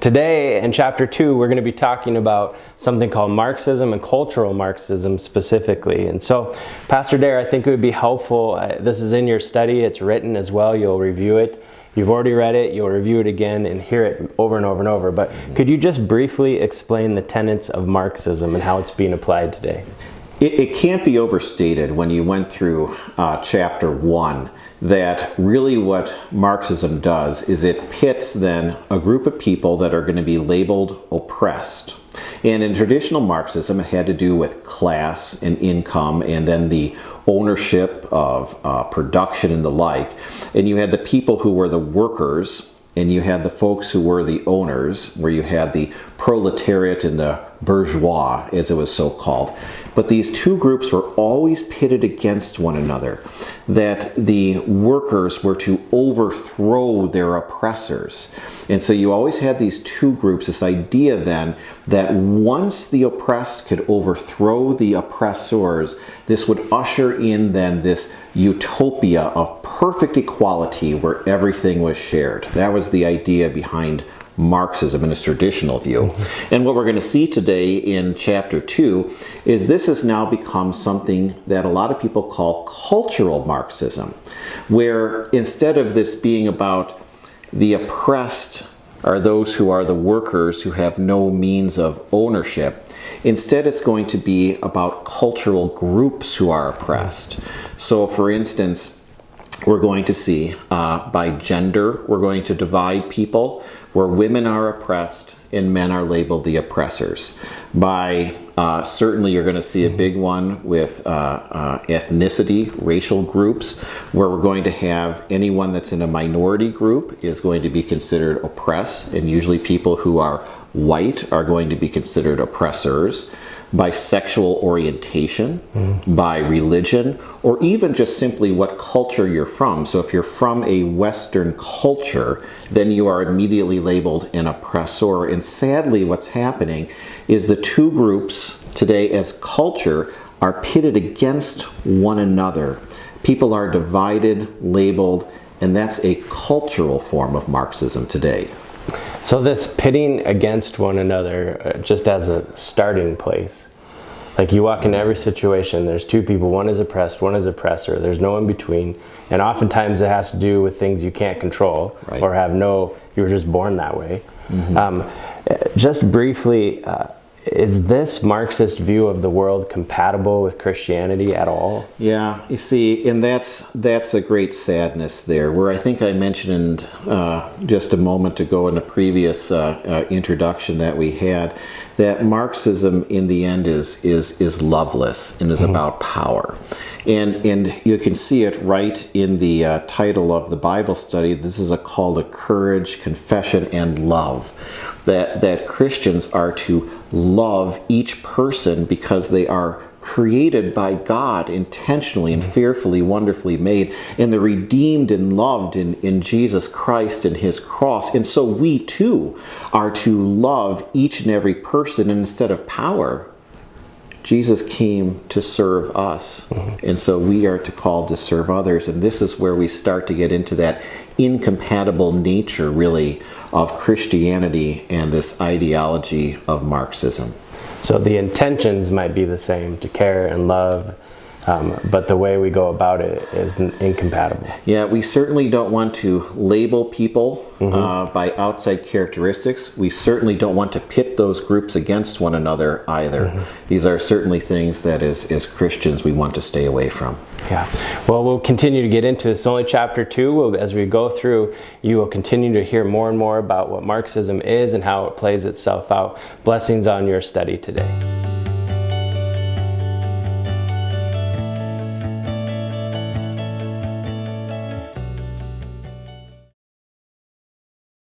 Today, in Chapter 2, we're going to be talking about something called Marxism and cultural Marxism specifically. And so, Pastor Dare, I think it would be helpful. This is in your study. It's written as well. You'll review it. You've already read it. You'll review it again and hear it over and over and over. But could you just briefly explain the tenets of Marxism and how it's being applied today? It can't be overstated when you went through Chapter 1 that really what Marxism does is it pits then a group of people that are going to be labeled oppressed. And in traditional Marxism, it had to do with class and income and then the ownership of production and the like. And you had the people who were the workers, and you had the folks who were the owners, where you had the proletariat and the bourgeois, as it was so called. But these two groups were always pitted against one another, that the workers were to overthrow their oppressors. And so you always had these two groups, this idea then that once the oppressed could overthrow the oppressors, this would usher in then this utopia of perfect equality where everything was shared. That was the idea behind Marxism in its traditional view. And what we're going to see today in Chapter 2 is this has now become something that a lot of people call cultural Marxism, where instead of this being about the oppressed are those who are the workers who have no means of ownership, instead it's going to be about cultural groups who are oppressed. So for instance, we're going to see by gender, we're going to divide people where women are oppressed and men are labeled the oppressors. By certainly you're going to see a big one with ethnicity, racial groups, where we're going to have anyone that's in a minority group is going to be considered oppressed, and usually people who are white are going to be considered oppressors. By sexual orientation, by religion, or even just simply what culture you're from. So if you're from a Western culture, then you are immediately labeled an oppressor. And sadly, what's happening is the two groups today as culture are pitted against one another. People are divided, labeled, and that's a cultural form of Marxism today. So this pitting against one another, just as a starting place, like you walk into every situation, there's two people, one is oppressed, one is oppressor, there's no in between, and oftentimes it has to do with things you can't control, right, or you were just born that way. Just briefly, is this Marxist view of the world compatible with Christianity at all? Yeah, you see, and that's a great sadness there, where I think I mentioned just a moment ago in a previous introduction that we had, that Marxism in the end is loveless and is about power. And you can see it right in the title of the Bible study. This is a call to courage, confession, and love. That Christians are to love each person because they are created by God intentionally and fearfully, wonderfully made, and they're redeemed and loved in Jesus Christ and His cross. And so we too are to love each and every person, and instead of power, Jesus came to serve us. And so we are called to serve others. And this is where we start to get into that incompatible nature, really, of Christianity and this ideology of Marxism. So the intentions might be the same, to care and love, but the way we go about it is incompatible. Yeah, we certainly don't want to label people by outside characteristics. We certainly don't want to pit those groups against one another either. These are certainly things that as Christians we want to stay away from. Yeah. Well, we'll continue to get into this. It's only Chapter 2. As we go through, you will continue to hear more and more about what Marxism is and how it plays itself out. Blessings on your study today.